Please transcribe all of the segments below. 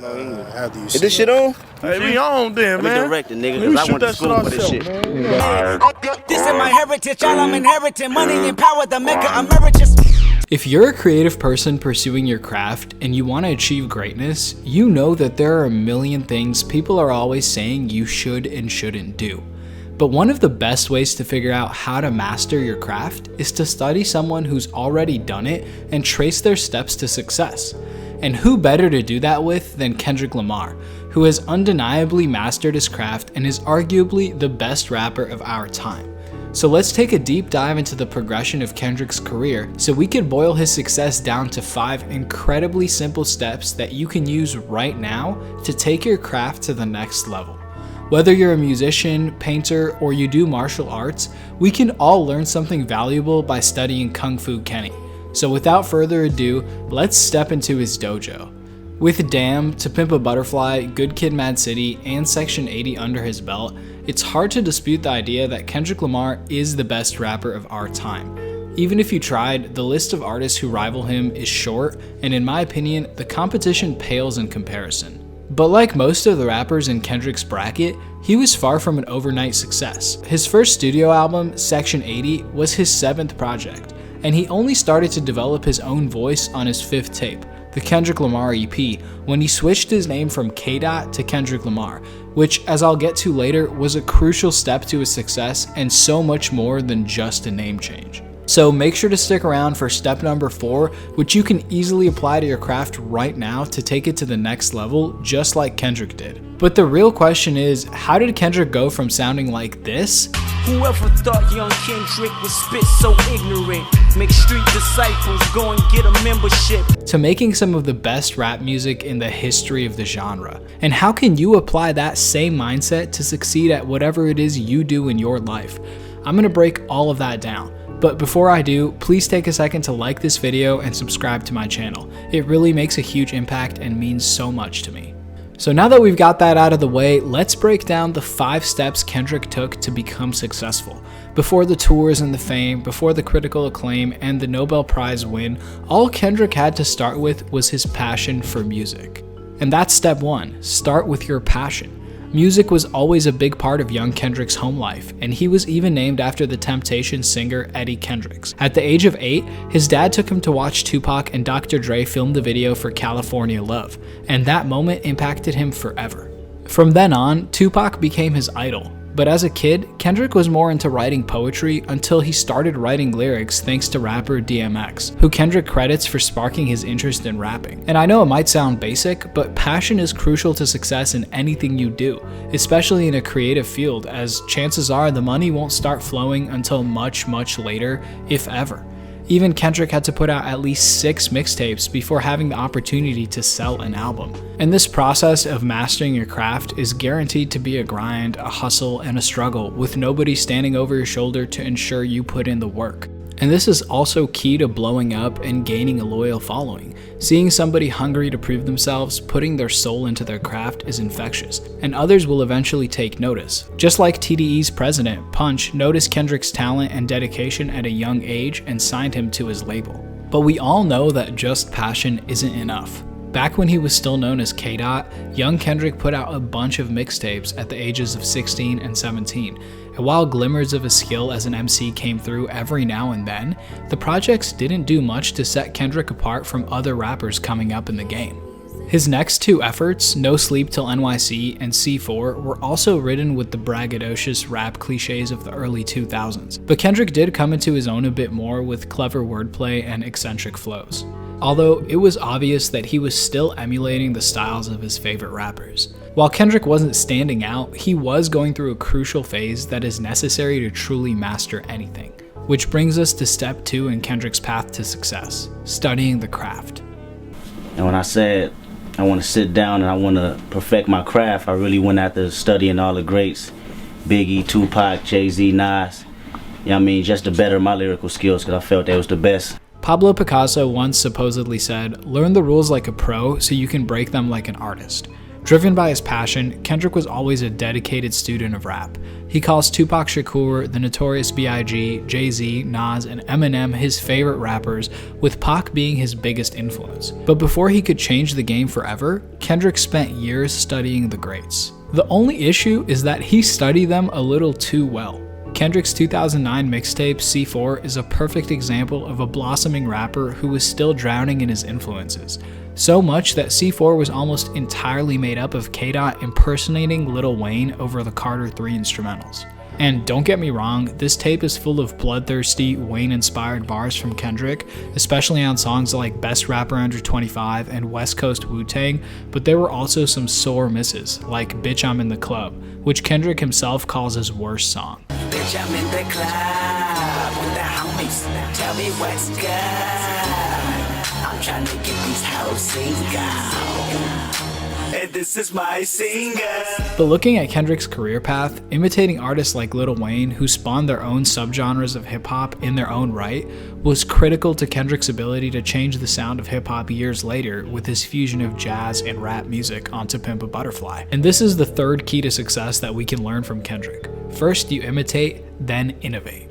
After you Is this shit on? Hey, we on then, man. Let me direct it, nigga, because I went to school for this shit. This is my heritage, all I'm inheriting. Money and power, the mecca emeritus. If you're a creative person pursuing your craft and you want to achieve greatness, you know that there are a million things people are always saying you should and shouldn't do. But one of the best ways to figure out how to master your craft is to study someone who's already done it and trace their steps to success. And who better to do that with than Kendrick Lamar, who has undeniably mastered his craft and is arguably the best rapper of our time. So let's take a deep dive into the progression of Kendrick's career so we could boil his success down to 5 incredibly simple steps that you can use right now to take your craft to the next level. Whether you're a musician, painter, or you do martial arts, we can all learn something valuable by studying Kung Fu Kenny. So without further ado, let's step into his dojo. With Damn, To Pimp a Butterfly, Good Kid Mad City, and Section 80 under his belt, it's hard to dispute the idea that Kendrick Lamar is the best rapper of our time. Even if you tried, the list of artists who rival him is short, and in my opinion, the competition pales in comparison. But like most of the rappers in Kendrick's bracket, he was far from an overnight success. His first studio album, Section 80, was his 7th project, and he only started to develop his own voice on his 5th tape, the Kendrick Lamar EP, when he switched his name from K-Dot to Kendrick Lamar, which, as I'll get to later, was a crucial step to his success and so much more than just a name change. So make sure to stick around for step number 4, which you can easily apply to your craft right now to take it to the next level, just like Kendrick did. But the real question is, how did Kendrick go from sounding like this? Whoever thought young Kendrick would spit so ignorant? Make street disciples go and get a membership. To making some of the best rap music in the history of the genre. And how can you apply that same mindset to succeed at whatever it is you do in your life? I'm gonna break all of that down. But before I do, please take a second to like this video and subscribe to my channel. It really makes a huge impact and means so much to me. So now that we've got that out of the way, let's break down the 5 steps Kendrick took to become successful. Before the tours and the fame, before the critical acclaim and the Nobel Prize win, all Kendrick had to start with was his passion for music. And that's step 1, start with your passion. Music was always a big part of young Kendrick's home life, and he was even named after the Temptations singer Eddie Kendricks. At the age of 8, his dad took him to watch Tupac and Dr. Dre film the video for California Love, and that moment impacted him forever. From then on, Tupac became his idol. But as a kid, Kendrick was more into writing poetry until he started writing lyrics thanks to rapper DMX, who Kendrick credits for sparking his interest in rapping. And I know it might sound basic, but passion is crucial to success in anything you do, especially in a creative field, as chances are the money won't start flowing until much, much later, if ever. Even Kendrick had to put out at least 6 mixtapes before having the opportunity to sell an album. And this process of mastering your craft is guaranteed to be a grind, a hustle, and a struggle, with nobody standing over your shoulder to ensure you put in the work. And this is also key to blowing up and gaining a loyal following. Seeing somebody hungry to prove themselves, putting their soul into their craft is infectious, and others will eventually take notice. Just like TDE's president, Punch, noticed Kendrick's talent and dedication at a young age and signed him to his label. But we all know that just passion isn't enough. Back when he was still known as K-Dot, young Kendrick put out a bunch of mixtapes at the ages of 16 and 17. And while glimmers of his skill as an MC came through every now and then, the projects didn't do much to set Kendrick apart from other rappers coming up in the game. His next 2 efforts, No Sleep Till NYC and C4, were also ridden with the braggadocious rap cliches of the early 2000s. But Kendrick did come into his own a bit more with clever wordplay and eccentric flows. Although it was obvious that he was still emulating the styles of his favorite rappers. While Kendrick wasn't standing out, he was going through a crucial phase that is necessary to truly master anything. Which brings us to step 2 in Kendrick's path to success, studying the craft. And when I said I want to sit down and I want to perfect my craft, I really went after studying all the greats, Biggie, Tupac, Jay-Z, Nas. You know what I mean? Just to better my lyrical skills, because I felt they was the best. Pablo Picasso once supposedly said, "Learn the rules like a pro so you can break them like an artist." Driven by his passion, Kendrick was always a dedicated student of rap. He calls Tupac Shakur, the Notorious B.I.G., Jay-Z, Nas, and Eminem his favorite rappers, with Pac being his biggest influence. But before he could change the game forever, Kendrick spent years studying the greats. The only issue is that he studied them a little too well. Kendrick's 2009 mixtape, C4, is a perfect example of a blossoming rapper who was still drowning in his influences. So much that C4 was almost entirely made up of K-Dot impersonating Lil Wayne over the Carter 3 instrumentals. And don't get me wrong, this tape is full of bloodthirsty, Wayne-inspired bars from Kendrick, especially on songs like Best Rapper Under 25 and West Coast Wu-Tang, but there were also some sore misses, like Bitch I'm in the Club, which Kendrick himself calls his worst song. Bitch, I'm in the club with the homies. Tell me what's good. I'm trying to get these hoes single. And this is my singer. But looking at Kendrick's career path, imitating artists like Lil Wayne, who spawned their own subgenres of hip-hop in their own right, was critical to Kendrick's ability to change the sound of hip-hop years later with his fusion of jazz and rap music onto Pimp a Butterfly. And this is the third key to success that we can learn from Kendrick. First, you imitate, then innovate.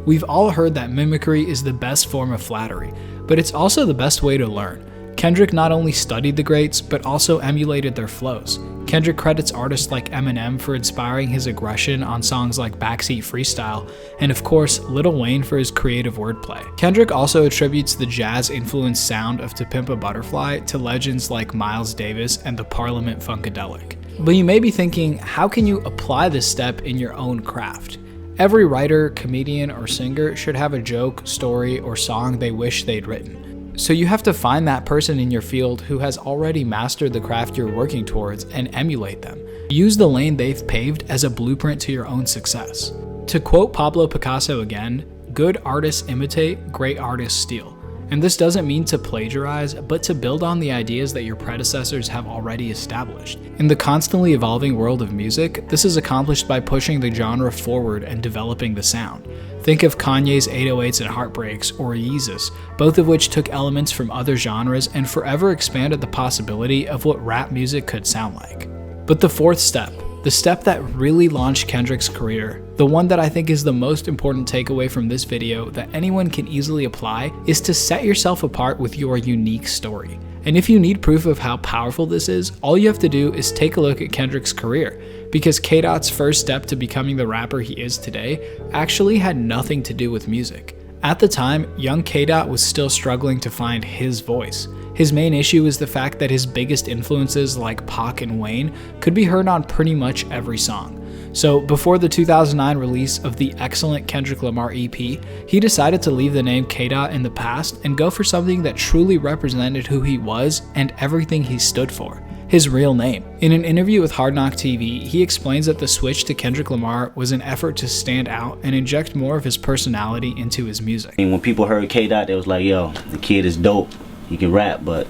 We've all heard that mimicry is the best form of flattery, but it's also the best way to learn. Kendrick not only studied the greats, but also emulated their flows. Kendrick credits artists like Eminem for inspiring his aggression on songs like Backseat Freestyle, and of course, Lil Wayne for his creative wordplay. Kendrick also attributes the jazz-influenced sound of To Pimp a Butterfly to legends like Miles Davis and the Parliament Funkadelic. But you may be thinking, how can you apply this step in your own craft? Every writer, comedian, or singer should have a joke, story, or song they wish they'd written. So you have to find that person in your field who has already mastered the craft you're working towards and emulate them. Use the lane they've paved as a blueprint to your own success. To quote Pablo Picasso again, good artists imitate, great artists steal. And this doesn't mean to plagiarize, but to build on the ideas that your predecessors have already established. In the constantly evolving world of music, this is accomplished by pushing the genre forward and developing the sound. Think of Kanye's 808s and Heartbreaks, or Yeezus, both of which took elements from other genres and forever expanded the possibility of what rap music could sound like. But the fourth step, the step that really launched Kendrick's career, the one that I think is the most important takeaway from this video that anyone can easily apply, is to set yourself apart with your unique story. And if you need proof of how powerful this is, all you have to do is take a look at Kendrick's career, because K-Dot's first step to becoming the rapper he is today actually had nothing to do with music. At the time, young K-Dot was still struggling to find his voice. His main issue is the fact that his biggest influences like Pac and Wayne could be heard on pretty much every song. So before the 2009 release of the excellent Kendrick Lamar EP, he decided to leave the name K-Dot in the past and go for something that truly represented who he was and everything he stood for. His real name. In an interview with Hard Knock TV, he explains that the switch to Kendrick Lamar was an effort to stand out and inject more of his personality into his music. And when people heard K-Dot, they was like, yo, the kid is dope. He can rap, but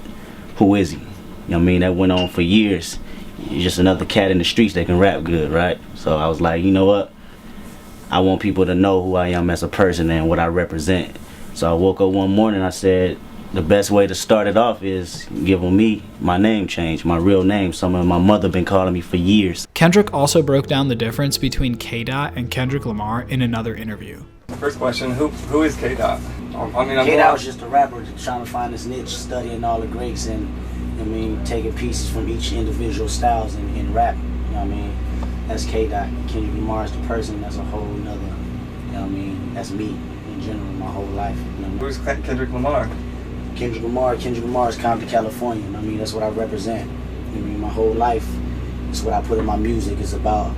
who is he? You know what I mean? That went on for years. He's just another cat in the streets that can rap good, right? So I was like, you know what? I want people to know who I am as a person and what I represent. So I woke up one morning, I said, the best way to start it off is giving me my name change, my real name, something my mother been calling me for years. Kendrick also broke down the difference between K-Dot and Kendrick Lamar in another interview. First question, who is K-Dot? K-Dot was just a rapper trying to find his niche, studying all the greats and, taking pieces from each individual styles in rap, you know what I mean? That's K-Dot. Kendrick Lamar is the person, that's a whole nother, you know what I mean? That's me in general, my whole life. You know? Who's Kendrick Lamar? Kendrick Lamar is Compton, California, you know what I mean? That's what I represent. You know what I mean? My whole life, it's what I put in my music. It's about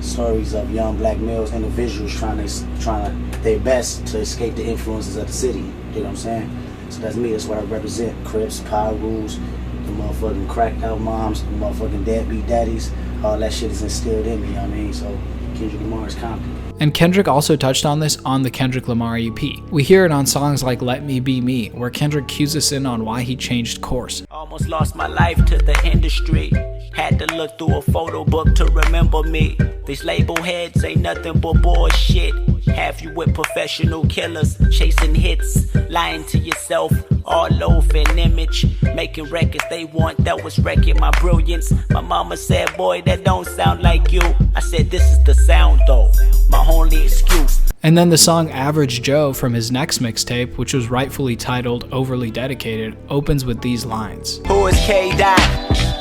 stories of young black males, individuals trying their best to escape the influences of the city. You know what I'm saying? So that's me. That's what I represent. Crips, power rules, the motherfucking cracked out moms, the motherfucking deadbeat daddies. All that shit is instilled in me. You know what I mean? So Kendrick Lamar is Compton. And Kendrick also touched on this on the Kendrick Lamar EP. We hear it on songs like Let Me Be Me, where Kendrick cues us in on why he changed course. Almost lost my life to the industry. Had Had to look through a photo book to remember me. These label heads ain't nothing but bullshit. Have you with professional killers, chasing hits, lying to yourself, all over an image, making records they want that was wrecking my brilliance. My mama said, boy, that don't sound like you. I said, this is the sound though, my only excuse. And then the song Average Joe from his next mixtape, which was rightfully titled Overly Dedicated, opens with these lines. Who is K-Dot?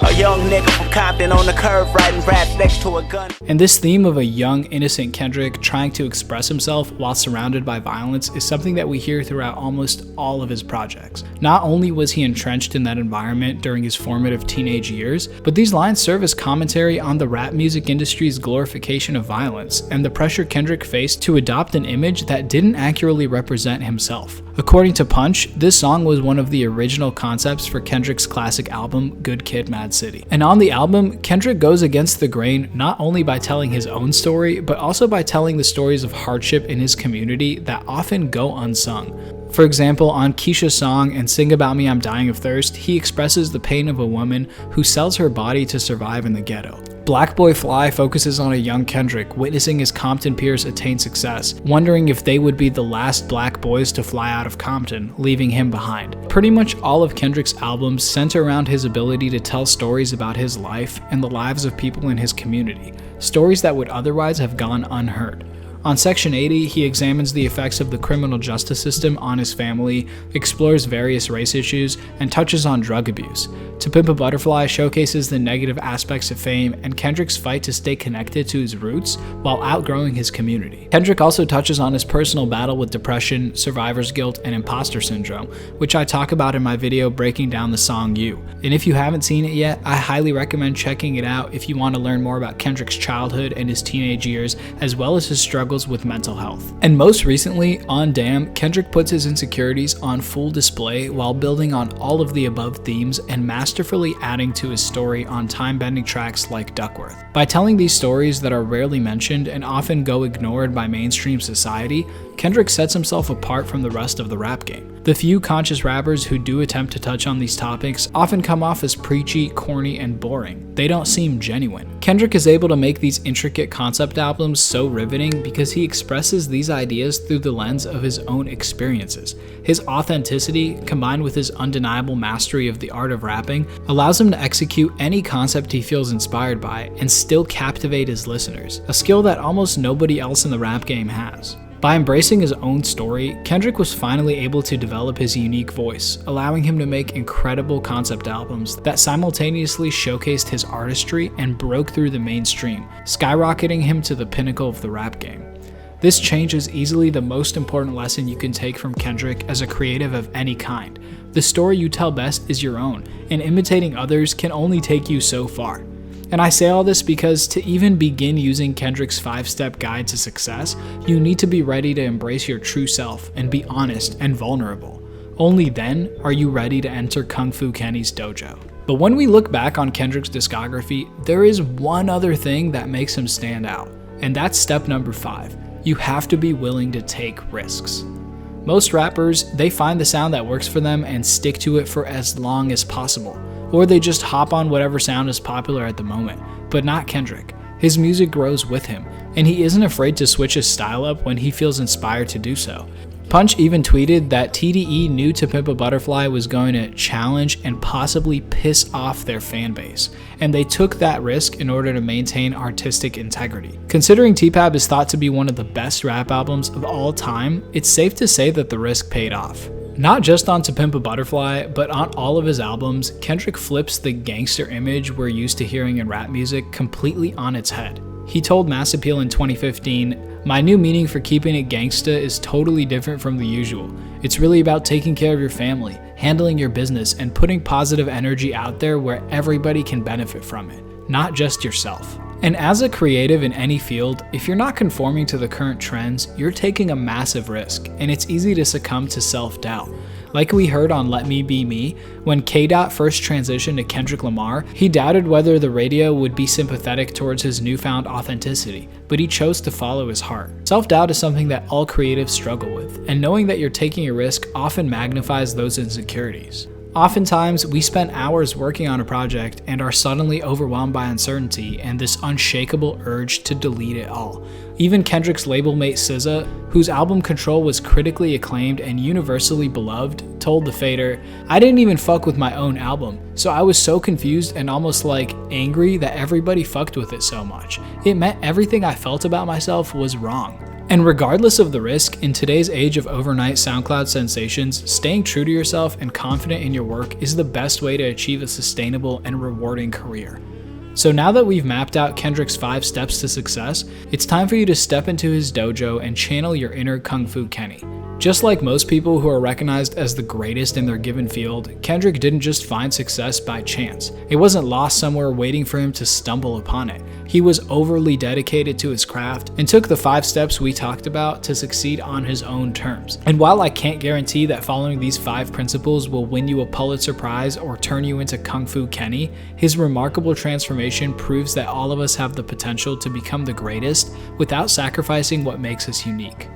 A young nigga from Compton on the curve riding raps next to a gun. And this theme of a young, innocent Kendrick trying to express himself while surrounded by violence is something that we hear throughout almost all of his projects. Not only was he entrenched in that environment during his formative teenage years, but these lines serve as commentary on the rap music industry's glorification of violence and the pressure Kendrick faced to adopt an image that didn't accurately represent himself. According to Punch, this song was one of the original concepts for Kendrick's classic album, Good Kid, Mad City. And on the album, Kendrick goes against the grain not only by telling his own story, but also by telling the stories of hardship in his community that often go unsung. For example, on Keisha's song and Sing About Me I'm Dying of Thirst, he expresses the pain of a woman who sells her body to survive in the ghetto. Black Boy Fly focuses on a young Kendrick witnessing his Compton peers attain success, wondering if they would be the last black boys to fly out of Compton, leaving him behind. Pretty much all of Kendrick's albums center around his ability to tell stories about his life and the lives of people in his community, stories that would otherwise have gone unheard. On Section 80, he examines the effects of the criminal justice system on his family, explores various race issues, and touches on drug abuse. To Pimp a Butterfly showcases the negative aspects of fame and Kendrick's fight to stay connected to his roots while outgrowing his community. Kendrick also touches on his personal battle with depression, survivor's guilt, and imposter syndrome, which I talk about in my video breaking down the song You. And if you haven't seen it yet, I highly recommend checking it out if you want to learn more about Kendrick's childhood and his teenage years, as well as his struggles with mental health. And most recently, on Damn, Kendrick puts his insecurities on full display while building on all of the above themes and masterfully adding to his story on time-bending tracks like Duckworth. By telling these stories that are rarely mentioned and often go ignored by mainstream society, Kendrick sets himself apart from the rest of the rap game. The few conscious rappers who do attempt to touch on these topics often come off as preachy, corny, and boring. They don't seem genuine. Kendrick is able to make these intricate concept albums so riveting because he expresses these ideas through the lens of his own experiences. His authenticity, combined with his undeniable mastery of the art of rapping, allows him to execute any concept he feels inspired by and still captivate his listeners, a skill that almost nobody else in the rap game has. By embracing his own story, Kendrick was finally able to develop his unique voice, allowing him to make incredible concept albums that simultaneously showcased his artistry and broke through the mainstream, skyrocketing him to the pinnacle of the rap game. This change is easily the most important lesson you can take from Kendrick as a creative of any kind. The story you tell best is your own, and imitating others can only take you so far. And I say all this because to even begin using Kendrick's 5-step guide to success, you need to be ready to embrace your true self and be honest and vulnerable. Only then are you ready to enter Kung Fu Kenny's dojo. But when we look back on Kendrick's discography, there is one other thing that makes him stand out, and that's step number 5. You have to be willing to take risks. Most rappers, they find the sound that works for them and stick to it for as long as possible. Or they just hop on whatever sound is popular at the moment, but not Kendrick. His music grows with him, and he isn't afraid to switch his style up when he feels inspired to do so. Punch even tweeted that TDE knew To Pimp a Butterfly was going to challenge and possibly piss off their fan base, and they took that risk in order to maintain artistic integrity. Considering T-Pab is thought to be one of the best rap albums of all time, it's safe to say that the risk paid off. Not just on To Pimp a Butterfly, but on all of his albums, Kendrick flips the gangster image we're used to hearing in rap music completely on its head. He told Mass Appeal in 2015, "My new meaning for keeping it gangsta is totally different from the usual. It's really about taking care of your family, handling your business, and putting positive energy out there where everybody can benefit from it, not just yourself." And as a creative in any field, if you're not conforming to the current trends, you're taking a massive risk, and it's easy to succumb to self-doubt. Like we heard on Let Me Be Me, when K-Dot first transitioned to Kendrick Lamar, he doubted whether the radio would be sympathetic towards his newfound authenticity, but he chose to follow his heart. Self-doubt is something that all creatives struggle with, and knowing that you're taking a risk often magnifies those insecurities. Oftentimes, we spend hours working on a project and are suddenly overwhelmed by uncertainty and this unshakable urge to delete it all. Even Kendrick's label mate SZA, whose album Control was critically acclaimed and universally beloved, told the Fader, "I didn't even fuck with my own album, so I was so confused and almost like angry that everybody fucked with it so much. It meant everything I felt about myself was wrong." And regardless of the risk, in today's age of overnight SoundCloud sensations, staying true to yourself and confident in your work is the best way to achieve a sustainable and rewarding career. So now that we've mapped out Kendrick's 5 steps to success, it's time for you to step into his dojo and channel your inner Kung Fu Kenny. Just like most people who are recognized as the greatest in their given field, Kendrick didn't just find success by chance. It wasn't lost somewhere waiting for him to stumble upon it. He was overly dedicated to his craft and took the 5 steps we talked about to succeed on his own terms. And while I can't guarantee that following these 5 principles will win you a Pulitzer Prize or turn you into Kung Fu Kenny, his remarkable transformation proves that all of us have the potential to become the greatest without sacrificing what makes us unique.